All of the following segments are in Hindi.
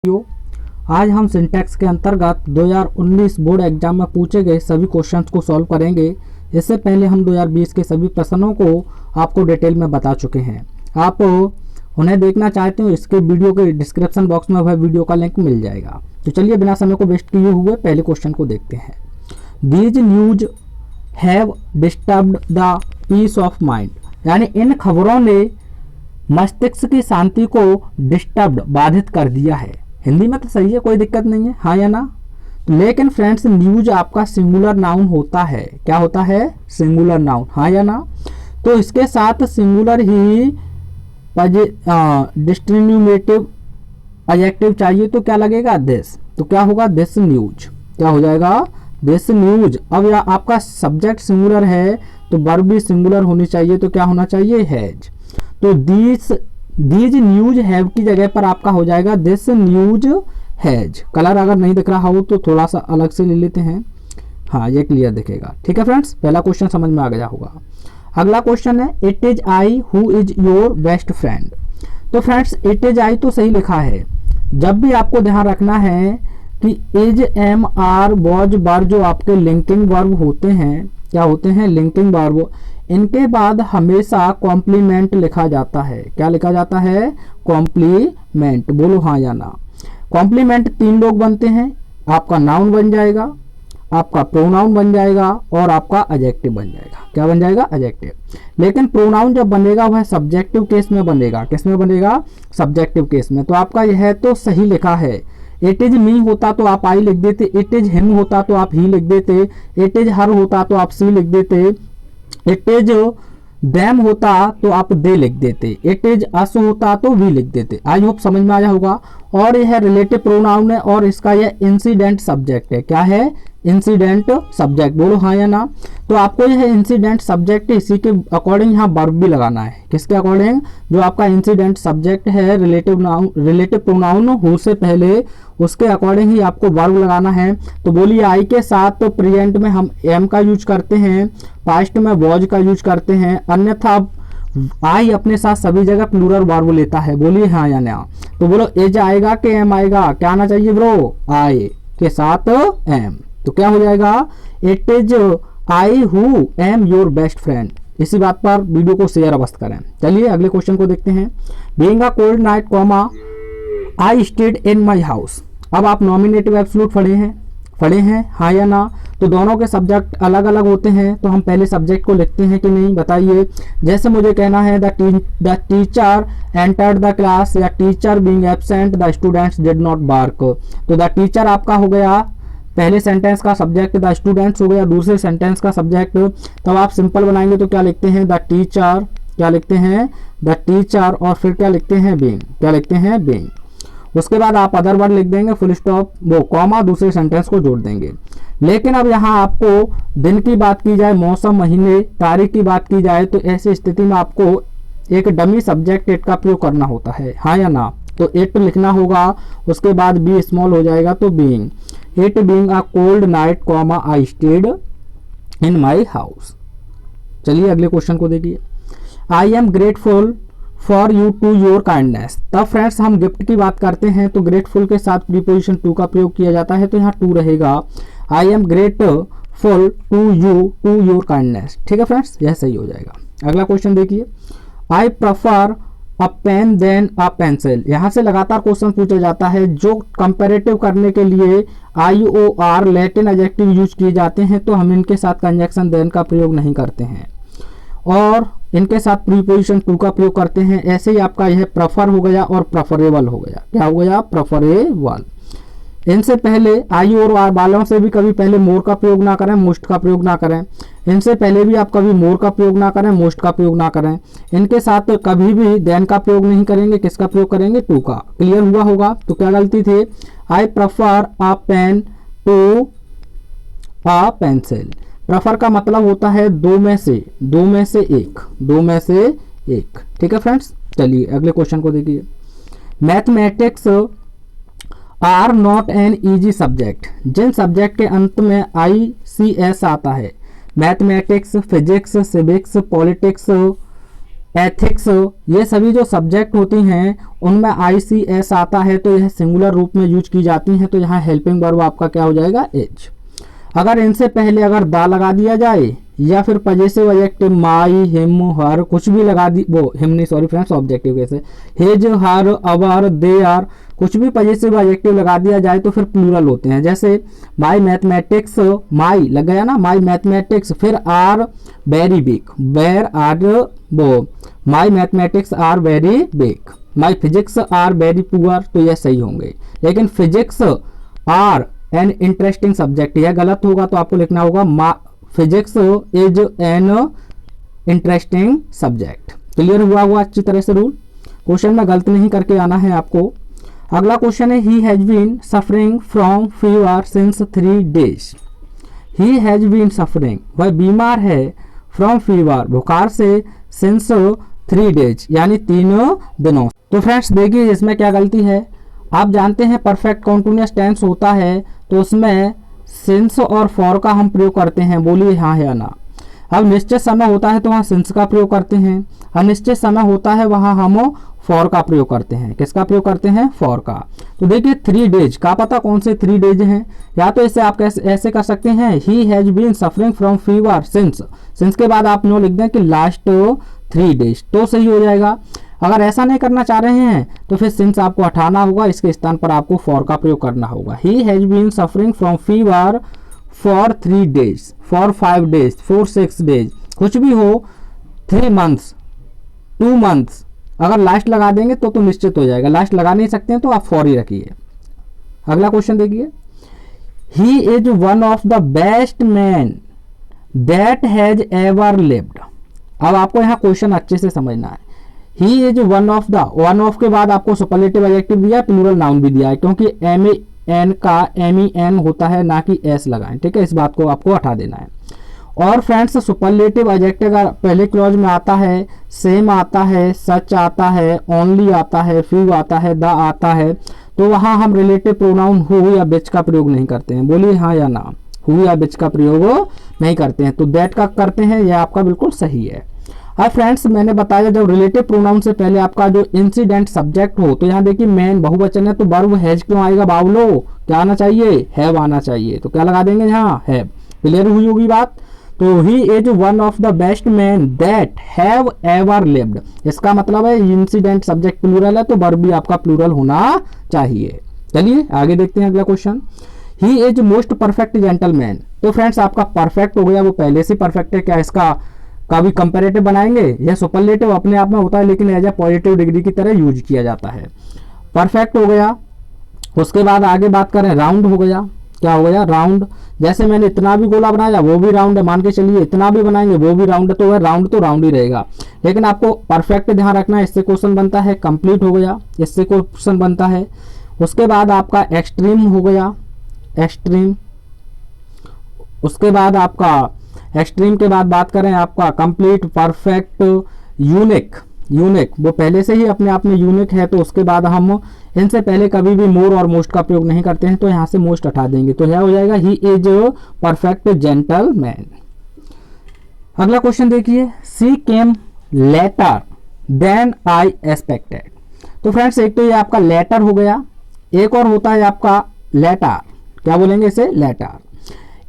आज हम सिंटैक्स के अंतर्गत 2019 बोर्ड एग्जाम में पूछे गए सभी क्वेश्चंस को सॉल्व करेंगे। इससे पहले हम 2020 के सभी प्रश्नों को आपको डिटेल में बता चुके हैं। आप उन्हें देखना चाहते हो, इसके वीडियो के डिस्क्रिप्शन बॉक्स में वह वीडियो का लिंक मिल जाएगा। तो चलिए बिना समय को वेस्ट किए हुए पहले क्वेश्चन को देखते हैं। These news have disturbed the peace of mind, यानी इन खबरों ने मस्तिष्क की शांति को डिस्टर्ब बाधित कर दिया है। हिंदी में तो सही है, कोई दिक्कत नहीं है, हाँ या ना। लेकिन फ्रेंड्स न्यूज आपका सिंगुलर नाउन होता है। क्या होता है? सिंगुलर नाउन, हाँ या ना। तो इसके साथ सिंगुलर ही डिस्ट्रीन्यूमेटिव एडजेक्टिव चाहिए, तो क्या लगेगा? दिस। तो क्या होगा? This news. क्या हो जाएगा? This news. अब या आपका सब्जेक्ट सिंगुलर है तो वर्ब भी सिंगुलर होनी चाहिए, तो क्या होना चाहिए? हैज। तो दीज न्यूज हैव की जगह पर आपका हो जाएगा दिस न्यूज हैज। कलर अगर नहीं दिख रहा हो तो थोड़ा सा अलग से ले लेते हैं, हाँ ये क्लियर दिखेगा। ठीक है फ्रेंड्स, पहला क्वेश्चन समझ में आ गया होगा। अगला क्वेश्चन है it is I who is your best friend. तो फ्रेंड्स इट इज आई तो सही लिखा है। जब भी आपको ध्यान रखना है कि इज, एम, आर, वॉज, वर जो आपके लिंकिंग वर्ब होते हैं, क्या होते हैं? Linking verb. इनके बाद हमेशा कॉम्प्लीमेंट लिखा जाता है। क्या लिखा जाता है? कॉम्प्लीमेंट। बोलो हाँ या ना। कॉम्प्लीमेंट 3 लोग बनते हैं, आपका नाउन बन जाएगा, आपका प्रोनाउन बन जाएगा और आपका एडजेक्टिव बन जाएगा। क्या बन जाएगा? एडजेक्टिव। लेकिन प्रोनाउन जब बनेगा वह सब्जेक्टिव केस में बनेगा। किस में बनेगा? सब्जेक्टिव केस में। तो आपका यह तो सही लिखा है। इट इज मी होता तो आप आई लिख देते, इट इज हिम होता तो आप ही लिख देते, इट इज हर होता तो आप सी लिख देते, इट इज देम होता तो आप दे लिख देते, इट इज अस होता तो वी लिख देते। आई होप समझ में आया होगा। और यह रिलेटिव प्रोनाउन है और इसका यह इंसिडेंट सब्जेक्ट है। क्या है? Incident subject. बोलो हाँ या ना। तो आपको यह इंसिडेंट सब्जेक्ट है, इसी के अकॉर्डिंग यहाँ वर्ब भी लगाना है। किसके अकॉर्डिंग? जो आपका इंसिडेंट सब्जेक्ट है, रिलेटिव प्रोनाउन हु से पहले, उसके अकॉर्डिंग ही आपको वर्ब लगाना है। तो बोलिए आई के साथ तो प्रेजेंट में हम एम का यूज करते हैं, पास्ट में वॉज का यूज करते हैं, अन्यथा आई अपने साथ सभी जगह प्लूरल वर्ब लेता है। बोलिए हाँ या ना। तो बोलो एज आएगा कि एम आएगा? क्या आना चाहिए ब्रो? आई के साथ एम। तो क्या हो जाएगा? It is I who am your best friend. इसी बात पर वीडियो को शेयर अवश्य करें। चलिए अगले क्वेश्चन को देखते हैं। Being a cold night comma I stayed in my house. अब आप नॉमिनेटिव एब्सोल्यूट पढ़े हैं हाँ या ना। तो दोनों के सब्जेक्ट अलग अलग होते हैं, तो हम पहले सब्जेक्ट को लिखते हैं कि नहीं, बताइए। जैसे मुझे कहना है the teacher entered the class, या teacher being absent the students did not work. तो द टीचर आपका हो गया पहले सेंटेंस का सब्जेक्ट, द स्टूडेंट्स हो गया दूसरे सेंटेंस का सब्जेक्ट। तब आप सिंपल बनाएंगे तो क्या लिखते हैं? The teacher. क्या लिखते हैं? The teacher. और फिर क्या लिखते हैं? बीइंग। क्या लिखते हैं? बीइंग। उसके बाद आप अदर वर्ड लिख देंगे, फुल स्टॉप, वो कॉमा, दूसरे सेंटेंस को जोड़ देंगे। लेकिन अब यहाँ आपको दिन की बात की जाए, मौसम, महीने, तारीख की बात की जाए, तो ऐसी स्थिति में आपको एक डमी सब्जेक्ट इट का प्रयोग करना होता है, हाँ या ना। तो इट लिखना होगा, उसके बाद बी स्मॉल हो जाएगा तो being. It being a cold night comma I stayed in my house. चलिए अगले क्वेश्चन को देखिए। I am grateful for you to your kindness. तब फ्रेंड्स हम गिफ्ट की बात करते हैं तो ग्रेटफुल के साथ प्रीपोजिशन टू का प्रयोग किया जाता है, तो यहाँ टू रहेगा। I am grateful to you to your kindness. ठीक है फ्रेंड्स, यह सही हो जाएगा। अगला क्वेश्चन देखिए। I prefer a pen than a pencil. यहाँ से लगातार क्वेश्चन पूछा जाता है जो कंपैरेटिव करने के लिए I O R Latin adjective use किए जाते हैं, तो हम इनके साथ कंजक्शन देन का प्रयोग नहीं करते हैं और इनके साथ प्रीपोजिशन टू का प्रयोग करते हैं। ऐसे ही आपका यह प्रेफर हो गया और प्रेफरेबल हो गया। क्या हो गया? प्रेफरेबल। इनसे पहले आई और आर वालों से भी कभी पहले मोर का प्रयोग ना करें, मोस्ट का प्रयोग ना करें। इनसे पहले भी आप कभी मोर का प्रयोग ना करें, मोस्ट का प्रयोग ना करें। इनके साथ कभी भी देन का प्रयोग नहीं करेंगे, किसका प्रयोग करेंगे? टू का। क्लियर हुआ होगा। तो क्या गलती थी? I prefer a pen to a pencil. Prefer का मतलब होता है दो में से एक। ठीक है फ्रेंड्स, चलिए अगले क्वेश्चन को देखिए। Mathematics are not an easy subject. जिन सब्जेक्ट के अंत में ICS आता है, mathematics, physics, civics, politics ethics, ये सभी जो सब्जेक्ट होती हैं उनमें ICS आता है तो यह सिंगुलर रूप में यूज की जाती हैं, तो यहाँ हेल्पिंग वर्ब आपका क्या हो जाएगा, इज। अगर इनसे पहले अगर दा लगा दिया जाए या फिर possessive adjective my, him, her, कुछ भी लगा दी, वो हिम नहीं सॉरी फ्रेंड्स, ऑब्जेक्टिव कैसे, his, her, our, their, कुछ भी पजेसिव एडजेक्टिव लगा दिया जाए तो फिर प्लूरल होते हैं। जैसे माई मैथमेटिक्स, माई लग गया ना, माई मैथमेटिक्स, फिर are very big, where are वो, my mathematics are very big, my physics are very poor, तो यह सही होंगे। लेकिन physics are an interesting subject, यह गलत होगा, तो आपको लिखना होगा physics is an interesting subject. Clear हुआ अच्छी तरह से रूल, क्वेश्चन में गलत नहीं करके आना है आपको। अगला क्वेश्चन है, he has been suffering from fever since 3 days। He has been suffering, वह बीमार है, फ्रॉम फीवर, बुखार से, सिंस 3 days यानी 3 दिनों। तो फ्रेंड्स देखिए इसमें क्या गलती है, आप जानते हैं परफेक्ट कॉन्टिन्यूअस टेंस होता है तो उसमें सिंस और फॉर का हम प्रयोग करते हैं, बोलिए हाँ या ना। अब निश्चित समय होता है तो वहाँ सिंस का प्रयोग करते हैं, अनिश्चित समय होता है वहाँ हम फॉर का प्रयोग करते हैं। किसका प्रयोग करते हैं, फॉर का। तो देखिए 3 days का पता कौन से 3 days हैं, या तो इसे आप कैसे ऐसे कर सकते हैं, he has been suffering from fever since के बाद आप नो लिख दें कि लास्ट 3 days, तो सही हो जाएगा। अगर ऐसा नहीं करना चाह रहे हैं तो फिर सिंस आपको हटाना होगा, इसके स्थान पर आपको फॉर का प्रयोग करना होगा। He has been suffering from fever for 3 days, for 5 days, for 6 days, कुछ भी हो, 3 months, 2 months, अगर लास्ट लगा देंगे तो निश्चित हो जाएगा। लास्ट लगा नहीं सकते हैं तो आप फॉर ही रखिए। अगला क्वेश्चन देखिए, he is one of the best man that has ever lived. अब आपको यहाँ क्वेश्चन अच्छे से समझना है। He is one of the, one of के बाद आपको सुपरलेटिव एडजेक्टिव दिया, प्लूरल नाउन भी दिया है, क्योंकि MEN का MEN होता है ना कि S लगाएं, ठीक है, इस बात को आपको हटा देना है। और फ्रेंड्स सुपरलेटिव एडजेक्टिव अगर पहले क्लॉज में आता है, सेम आता है, सच आता है, ओनली आता है, फ्यू आता है, द आता है, तो वहां हम रिलेटिव प्रोनाउन हु या बिच का प्रयोग नहीं करते हैं, बोलिए हाँ या ना, हु या बिच का प्रयोग नहीं करते हैं, तो दैट का करते हैं, यह आपका बिल्कुल सही है। अब फ्रेंड्स मैंने बताया जब रिलेटिव प्रोनाउन से पहले आपका जो इंसिडेंट सब्जेक्ट हो, तो यहाँ देखिए मैन बहुवचन है तो वर्ब हैज क्यों आएगा बावलो, क्या आना चाहिए, हैव आना चाहिए, तो क्या लगा देंगे यहाँ, हैव। क्लियर हुई होगी बात। तो he is one of the best man that have ever lived, इसका मतलब है इंसिडेंट सब्जेक्ट प्लूरल है तो वर्ब भी आपका प्लूरल होना चाहिए। चलिए आगे देखते हैं अगला question, he is most perfect gentleman. तो फ्रेंड्स आपका परफेक्ट हो गया, वो पहले से परफेक्ट है, क्या इसका कभी कंपैरेटिव बनाएंगे, यह सुपरलेटिव अपने आप में होता है लेकिन एज ए पॉजिटिव डिग्री की तरह यूज किया जाता है। परफेक्ट हो गया, उसके बाद आगे बात करें राउंड हो गया, क्या हो गया, राउंड। जैसे मैंने इतना भी गोला बनाया वो भी राउंड है, मान के चलिए इतना भी बनाएंगे वो भी राउंड है, तो वह राउंड तो राउंड ही रहेगा। लेकिन आपको परफेक्ट ध्यान रखना है, इससे क्वेश्चन बनता है कंप्लीट हो गया, इससे क्वेश्चन बनता है। उसके बाद आपका एक्सट्रीम हो गया, एक्सट्रीम। उसके बाद आपका एक्सट्रीम के बाद बात करें आपका कंप्लीट, परफेक्ट, यूनिक। यूनिक वो पहले से ही अपने आप में यूनिक है, तो उसके बाद हम इनसे पहले कभी भी मोर और मोस्ट का प्रयोग नहीं करते हैं, तो यहाँ से मोस्ट हटा देंगे, तो यह हो जाएगा ही इज परफेक्ट जेंटलमैन। अगला क्वेश्चन देखिए, she came later than I expected. तो फ्रेंड्स एक तो ये आपका लेटर हो गया, एक और होता है आपका लेटर, क्या बोलेंगे इसे, लेटर।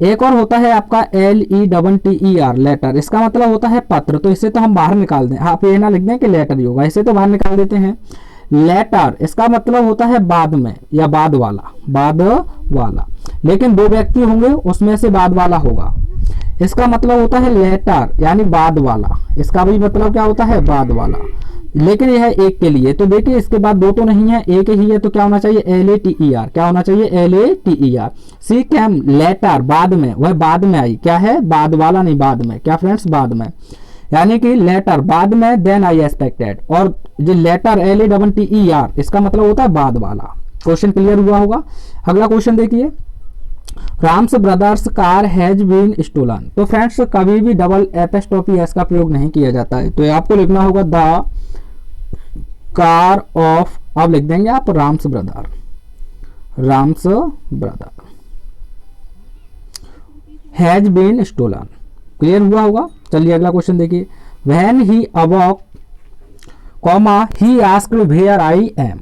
एक और होता है आपका LETTER, लेटर, इसका मतलब होता है पत्र, तो इसे तो हम बाहर निकाल दें, आप ये ना लिख दें कि लेटर ही होगा, इसे तो बाहर निकाल देते हैं। लेटर इसका मतलब होता है बाद में या बाद वाला, बाद वाला, लेकिन 2 व्यक्ति होंगे उसमें से बाद वाला होगा, इसका मतलब होता है लेटर यानी बाद वाला, इसका भी मतलब क्या होता है, बाद वाला, लेकिन यह एक के लिए। तो देखिए इसके बाद 2 तो नहीं है, एक ही है, तो क्या होना चाहिए, LATER, क्या होना चाहिए, LATER। सी कैम लेटर, बाद में, वह बाद में आई, क्या है, बाद वाला नहीं, बाद में, क्या फ्रेंड्स, बाद में, यानी कि लेटर बाद में, देन आई एक्सपेक्टेड, और जो लेटर LATTER इसका मतलब होता है बाद वाला। क्वेश्चन क्लियर हुआ होगा। अगला क्वेश्चन देखिए, Ram's brother's car has been stolen. तो फ्रेंड्स कभी भी डबल एपोस्ट्रोफी एस का प्रयोग नहीं किया जाता है, तो आपको लिखना होगा द कार ऑफ, अब लिख देंगे आप Ram's brother, Ram's brother has been stolen. Clear हुआ होगा। चलिए अगला क्वेश्चन देखिए, when he awoke comma he asked where I am.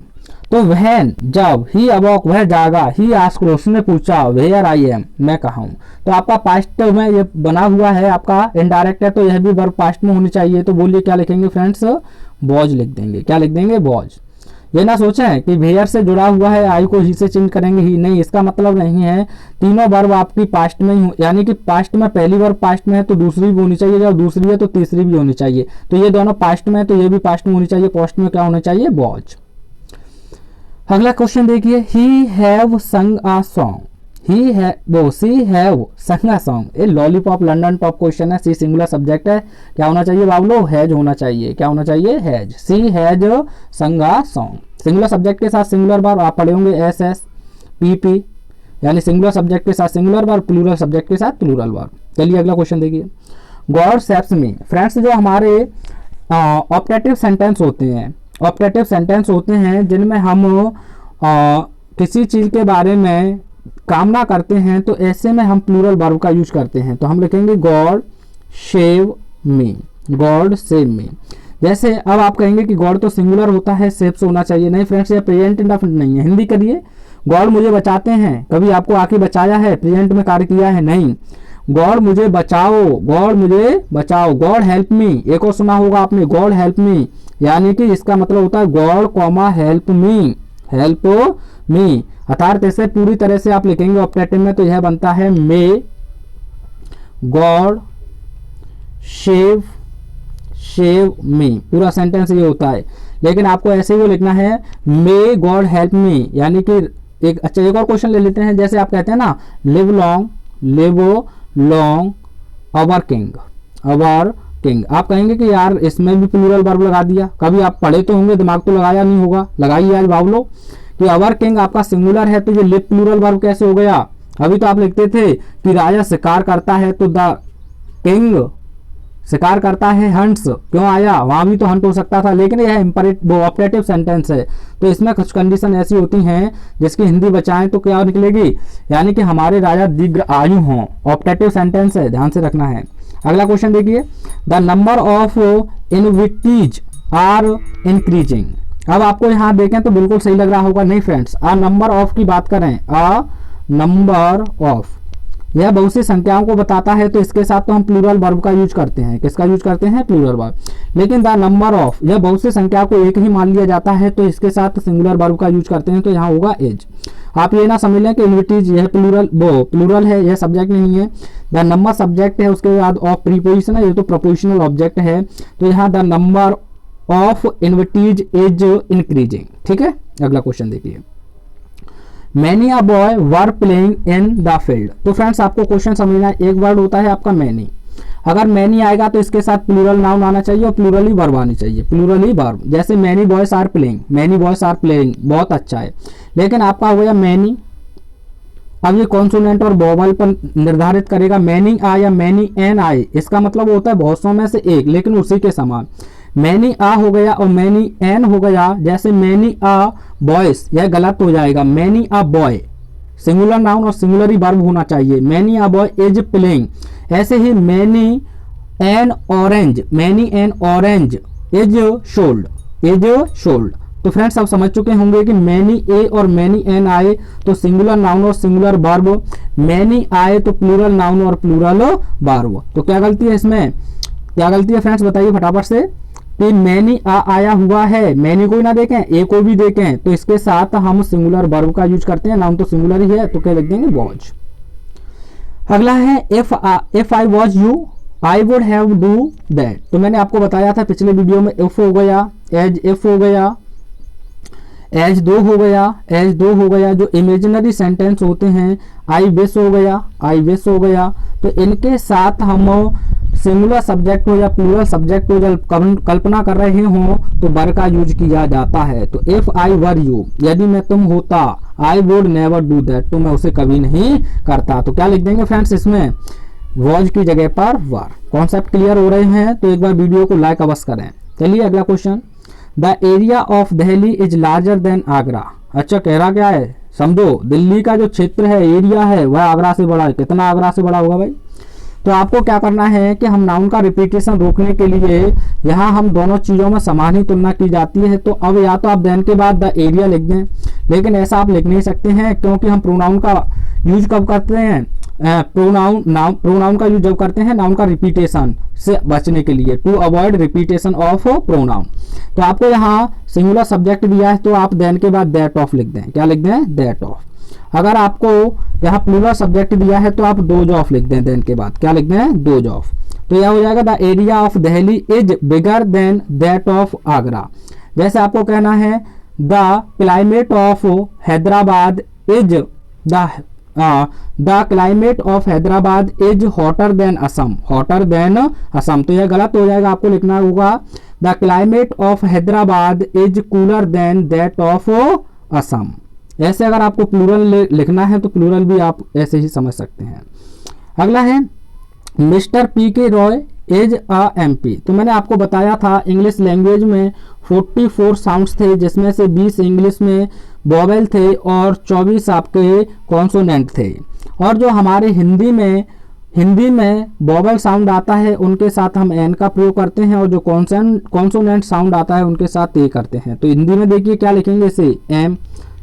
तो व्हेन जब ही अवॉक वह जागा, ही आस्क्ड उसने पूछा, वेयर आई एम मैं कहाँ हूँ। तो आपका पास्ट में ये बना हुआ है, आपका इनडायरेक्ट है, तो यह भी वर्ब पास्ट में होनी चाहिए। तो बोलिए क्या लिखेंगे फ्रेंड्स, वॉज लिख देंगे। क्या लिख देंगे, वॉज। ये ना सोचें कि वेयर से जुड़ा हुआ है, आई को ही से चेंज करेंगे ही, नहीं, इसका मतलब नहीं है। तीनों वर्ब आपकी पास्ट में ही, यानी कि पास्ट में पहली वर्ब पास्ट में है तो दूसरी भी होनी चाहिए, जब दूसरी है तो तीसरी भी होनी चाहिए। तो ये दोनों पास्ट में है तो ये भी पास्ट में होनी चाहिए। पास्ट में क्या होना चाहिए, वॉज। अगला क्वेश्चन देखिए, ही हैव संग आ सॉन्ग, ही है वो सी हैव संग आ सॉन्ग। ये लॉलीपॉप लंदन टॉप क्वेश्चन है, सी सिंगुलर सब्जेक्ट है, क्या होना चाहिए बाबलो, हैज होना चाहिए। क्या होना चाहिए, हैज। सी हैज संग आ सॉन्ग। सिंगुलर सब्जेक्ट के साथ सिंगुलर वर्ब आप पढ़े होंगे एस एस पी पी, यानी सिंगुलर सब्जेक्ट के साथ सिंगुलर वर्ब, प्लूरल सब्जेक्ट के साथ प्लूरल वर्ब। चलिए अगला क्वेश्चन देखिए, गॉड सेव्स मी। फ्रेंड्स जो हमारे ऑप्टेटिव सेंटेंस होते हैं, ऑप्टेटिव सेंटेंस होते हैं जिनमें हम किसी चीज़ के बारे में कामना करते हैं, तो ऐसे में हम प्लूरल वर्ब का यूज करते हैं। तो हम लिखेंगे God save me, God save me. जैसे अब आप कहेंगे कि गॉड तो सिंगुलर होता है, सेव्स होना चाहिए। नहीं फ्रेंड्स, ये प्रेजेंट इंडेफिनिट नहीं है। हिंदी करिए, गॉड मुझे बचाते हैं, कभी आपको आके बचाया है, प्रेजेंट में कार्य किया है, नहीं। गॉड मुझे बचाओ, गॉड मुझे बचाओ, गॉड हेल्प मी। एक और सुना होगा आपने, गॉड हेल्प मी, यानी कि इसका मतलब होता है God comma help me, help me. अर्थात ऐसे पूरी तरह से आप लिखेंगे ऑप्टेटिव में तो यह बनता है may God save save me, पूरा सेंटेंस ये होता है। लेकिन आपको ऐसे ही लिखना है मे गॉड हेल्प मी, यानी कि एक अच्छा एक और क्वेश्चन ले लेते हैं। जैसे आप कहते हैं ना, लिव लॉन्ग अवर किंग, अवर किंग। आप कहेंगे कि यार इसमें भी प्लूरल वर्ब लगा दिया, कभी आप पढ़े तो होंगे, दिमाग तो लगाया नहीं होगा, लगाइए आज बाबलो कि अवर किंग आपका सिंगुलर है तो ये लिव प्लूरल वर्ब कैसे हो गया। अभी तो आप लिखते थे कि राजा शिकार करता है तो द किंग शिकार करता है, हंट्स क्यों आया, वहां भी तो हंट हो सकता था। लेकिन यह इंपरेटिव ऑप्टेटिव सेंटेंस है, तो इसमें कुछ कंडीशन ऐसी होती हैं जिसकी हिंदी बचाएं तो क्या निकलेगी, यानी कि हमारे राजा दीर्घ आयु हों। ऑप्टेटिव सेंटेंस है, ध्यान से रखना है। अगला क्वेश्चन देखिए, the number of invitees are increasing. अब आपको यहाँ देखें तो बिल्कुल सही लग रहा होगा, नहीं फ्रेंड्स, आ नंबर ऑफ की बात करें, आ नंबर ऑफ यह बहुत सी संख्याओं को बताता है, तो इसके साथ तो हम प्लूरल वर्ब का यूज करते हैं। किसका यूज करते हैं, प्लूरल वर्ब। लेकिन द नंबर ऑफ यह बहुत सी संख्या को एक ही मान लिया जाता है, तो इसके साथ सिंगुलर वर्ब का यूज करते हैं, तो यहाँ होगा एज। आप ये ना समझ लें कि इन्विटीज यह प्लूरल है, यह सब्जेक्ट नहीं है। द नंबर सब्जेक्ट है, उसके बाद ऑफ प्रीपोजिशन है, ये तो प्रपोजिशनल ऑब्जेक्ट है। तो यहाँ the number of invitees is increasing. ठीक है, अगला क्वेश्चन देखिए, many a boy were playing in the field. तो फ्रेंड्स आपको क्वेश्चन समझना है, एक वर्ड होता है आपका मैनी, अगर मैनी आएगा तो इसके साथ प्लूरल नाउन आना चाहिए और प्लूरल ही वर्ब आनी चाहिए, प्लूरल ही वर्ब। जैसे many boys are playing, many boys are playing, बहुत अच्छा है। लेकिन आपका हो गया मैनी, अब ये कॉन्सोनेंट और वोवल पर निर्धारित करेगा, मैनी आ या मैनी एन आए, इसका मतलब होता है बहुत सौ में से एक, लेकिन उसी के समान। मैनी आ हो गया और मैनी एन हो गया, जैसे मैनी आ बॉयज, यह गलत हो जाएगा। Many a boy singular noun और सिंगुलर ही वर्ब होना चाहिए, many a boy is playing. ऐसे ही many an orange, many an orange is sold, is sold. तो फ्रेंड्स आप समझ चुके होंगे कि मैनी ए और मैनी एन आए तो सिंगुलर नाउन और सिंगुलर वर्ब, मैनी आए तो प्लूरल नाउन और प्लूरल वर्ब। तो क्या गलती है इसमें, क्या गलती है फ्रेंड्स बताइए फटाफट से, कि मैनी आ आया हुआ है, मैनी को ही ना देखें ए को भी देखें, तो इसके साथ हम सिंगुलर वर्ब का यूज करते हैं, नाउन तो सिंगुलर ही है, तो क्या लिख देंगे वॉज। अगला है if I was you I would have do that. तो मैंने आपको बताया था पिछले वीडियो में, इफ हो गया, एज इफ हो गया, एज दो हो गया, एज दो हो गया। जो इमेजिनरी सेंटेंस होते हैं, आई विश हो गया, आई विश हो गया, तो इनके साथ हम सिंगुलर सब्जेक्ट हो या प्लूरल सब्जेक्ट हो, जब कल्पना कर रहे हो तो वर का यूज किया जाता है। तो इफ आई वर यू, यदि मैं तुम होता, I would never do that, तो मैं उसे कभी नहीं करता। तो क्या लिख देंगे फ्रेंड्स इसमें, वॉज की जगह पर वर। कॉन्सेप्ट क्लियर हो रहे हैं तो एक बार वीडियो को लाइक अवश्य करें। चलिए अगला question, the area of Delhi is larger than Agra. अच्छा कह रहा क्या है, समझो दिल्ली का जो क्षेत्र है, एरिया है, वह आगरा से बड़ा है। कितना आगरा से बड़ा होगा भाई, तो आपको क्या करना है कि हम नाउन का रिपीटेशन रोकने के लिए यहाँ हम दोनों चीज़ों में समान ही तुलना की जाती है। तो अब या तो आप देन के बाद द एरिया लिख दें, लेकिन ऐसा आप लिख नहीं सकते हैं क्योंकि हम प्रोनाउन का यूज कब करते हैं, प्रोनाउन का यूज जब करते हैं नाउन का रिपीटेशन से बचने के लिए, to avoid repetition of pronoun. तो आपको यहाँ सिंगुलर सब्जेक्ट दिया है तो आप देन के बाद दैट ऑफ लिख दें। क्या लिख दें? That of. अगर आपको यहाँ प्लूरल सब्जेक्ट दिया है तो आप डोज ऑफ लिख दें देन के बाद। क्या लिख दें? Dose of. तो यह हो जाएगा the area of Delhi is bigger than that of Agra. जैसे आपको कहना है the climate of Hyderabad is the climate of Hyderabad is hotter then Assam, hotter then Assam. तो यह गलत हो जाएगा, आपको लिखना होगा the climate of Hyderabad is cooler than that of Assam. ऐसे अगर आपको प्लूरल लिखना है तो प्लूरल भी आप ऐसे ही समझ सकते हैं। अगला है मिस्टर पी के रॉय इज अ एमपी। तो मैंने आपको बताया था इंग्लिश लैंग्वेज में 44 साउंड्स थे, जिसमें से 20 इंग्लिश में वोवेल थे और 24 आपके कॉन्सोनेंट थे। और जो हमारे हिंदी में वोवेल साउंड आता है उनके साथ हम एन का प्रयोग करते हैं, और जो कॉन्सोनेंट साउंड आता है उनके साथ ए करते हैं। तो हिंदी में देखिए क्या लिखेंगे इसे एम।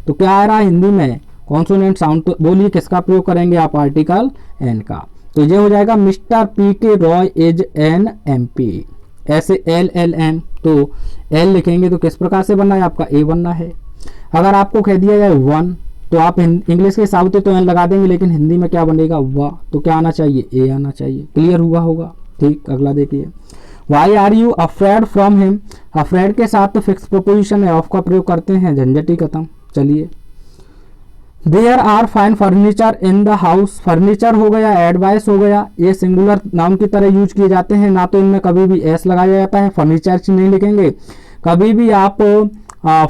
तो क्या आ रहा है हिंदी में? Consonant sound. तो बोलिए किसका प्रयोग करेंगे आप? आर्टिकल एन का। तो ये हो जाएगा मिस्टर पी के रॉय इज एन एमपी। ऐसे एल एल एम, तो एल लिखेंगे तो किस प्रकार से बनना है? आपका ए बनना है। अगर आपको कह दिया जाए वन तो आप इंग्लिश के हिसाब से तो एन लगा देंगे, लेकिन हिंदी में क्या बनेगा? वाह। तो क्या आना चाहिए? ए आना चाहिए। क्लियर हुआ होगा? ठीक। अगला देखिए why are you afraid from him. Afraid के साथ तो फिक्स प्रोपोजिशन है, ऑफ का प्रयोग करते हैं, झंझट ही खत्म। चलिए there are fine furniture in the house. Furniture हो गया, एडवाइस हो गया, ये सिंगुलर नाउन की तरह यूज किए जाते हैं, ना तो इनमें कभी भी एस लगाया जाता है। फर्नीचर नहीं लिखेंगे, कभी भी आप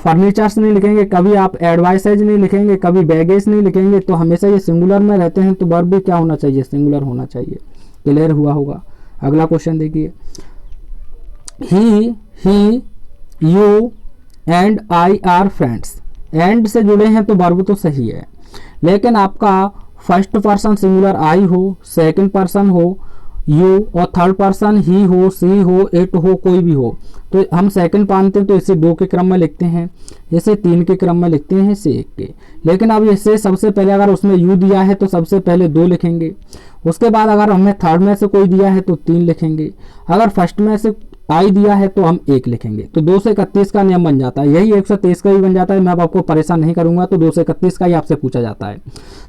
फर्नीचर्स नहीं लिखेंगे, कभी आप एडवाइसेज नहीं लिखेंगे, कभी बैगेज नहीं लिखेंगे। तो हमेशा ये सिंगुलर में रहते हैं, तो वर्ब भी क्या होना चाहिए? सिंगुलर होना चाहिए। क्लियर हुआ होगा? अगला क्वेश्चन देखिए he you and I are friends. And से जुड़े हैं तो वर्ब तो सही है, लेकिन आपका फर्स्ट पर्सन सिंगुलर आई हो, सेकंड पर्सन हो यू, और थर्ड पर्सन ही हो, सी हो, इट हो, कोई भी हो, तो हम सेकंड मानते हैं तो इसे 2 के क्रम में लिखते हैं, इसे 3 के क्रम में लिखते हैं, इसे 1 के। लेकिन अब इसे सबसे पहले अगर उसमें यू दिया है तो सबसे पहले 2 लिखेंगे, उसके बाद अगर हमें थर्ड में से कोई दिया है तो 3 लिखेंगे, अगर फर्स्ट में से आई दिया है तो हम 1 लिखेंगे। तो 2 से 31 का नियम बन जाता है, यही 123 का भी बन जाता है। मैं अब आपको परेशान नहीं करूंगा, तो 2 से 31 का ही आपसे पूछा जाता है।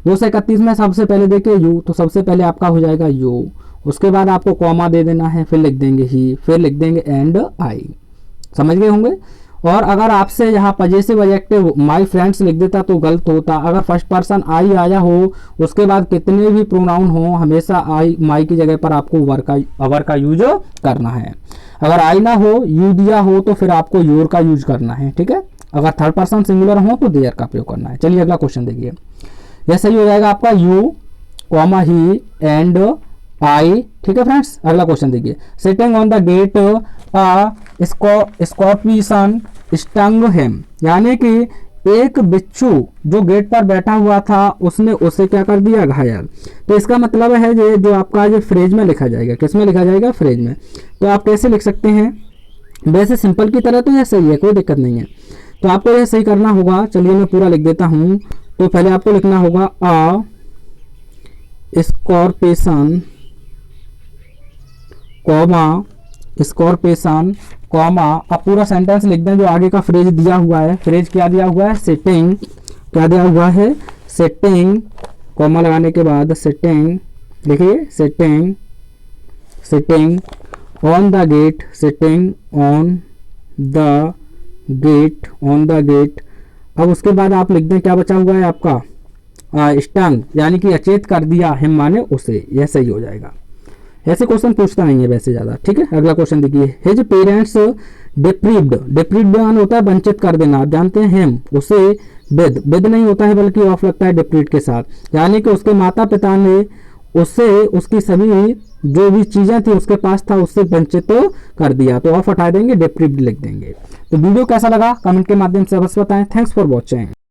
2 से 31 में सबसे पहले देखिए यू, तो सबसे पहले आपका हो जाएगा यू, उसके बाद आपको कॉमा दे देना है, फिर लिख देंगे ही, फिर लिख देंगे एंड आई। समझ गए होंगे? और अगर आपसे यहाँ पजेसिव एडजेक्टिव माय फ्रेंड्स लिख देता तो गलत होता। अगर फर्स्ट पर्सन आई आया हो, उसके बाद कितने भी प्रोनाउन हो, हमेशा आई माई की जगह पर आपको अवर का यूज करना है। अगर आई ना हो, यू दिया हो, तो फिर आपको योर का यूज करना है। ठीक है? अगर थर्ड पर्सन सिंगुलर हो तो देयर का प्रयोग करना है। चलिए अगला क्वेश्चन देखिए, यह सही हो जाएगा आपका you comma he and I. ठीक है फ्रेंड्स? अगला क्वेश्चन देखिए, sitting on the gate scorpion stung him. यानी कि एक बिच्छू जो गेट पर बैठा हुआ था उसने उसे क्या कर दिया? घायल। तो इसका मतलब है ये जो आपका ये फ्रेज में लिखा जाएगा, किस में लिखा जाएगा? फ्रेज में। तो आप कैसे लिख सकते हैं? वैसे सिंपल की तरह तो यह सही है, कोई दिक्कत नहीं है। तो आपको यह सही करना होगा। चलिए मैं पूरा लिख देता हूँ। तो पहले आपको लिखना होगा अ स्कॉर्पियन कॉमा स्कॉर्पियन कॉमा, अब पूरा सेंटेंस लिख दें जो आगे का फ्रेज दिया हुआ है। फ्रेज क्या दिया हुआ है? सिटिंग। क्या दिया हुआ है? सिटिंग, कॉमा लगाने के बाद सिटिंग, देखिए sitting, sitting on the gate, sitting on the gate, on the gate. अब उसके बाद आप लिख दें क्या बचा हुआ है आपका? स्टंग, यानी कि अचेत कर दिया, हिम माने उसे। यह सही हो जाएगा। ऐसे क्वेश्चन पूछता नहीं है वैसे ज़्यादा। ठीक है? अगला क्वेश्चन देखिए, हिज पेरेंट्स डिप्रीव्ड। डिप्रीव्ड होता है वंचित कर देना, आप जानते हैं। हिम, उसे विद नहीं होता है बल्कि ऑफ लगता है डिप्रीव्ड के साथ, यानी कि उसके माता पिता ने उससे उसकी सभी जो भी चीज़ें थी उसके पास था उससे वंचित कर दिया। तो ऑफ हटा देंगे, डिप्रीव्ड लिख देंगे। तो वीडियो कैसा लगा कमेंट के माध्यम से अवश्य बताएं। Thanks for watching.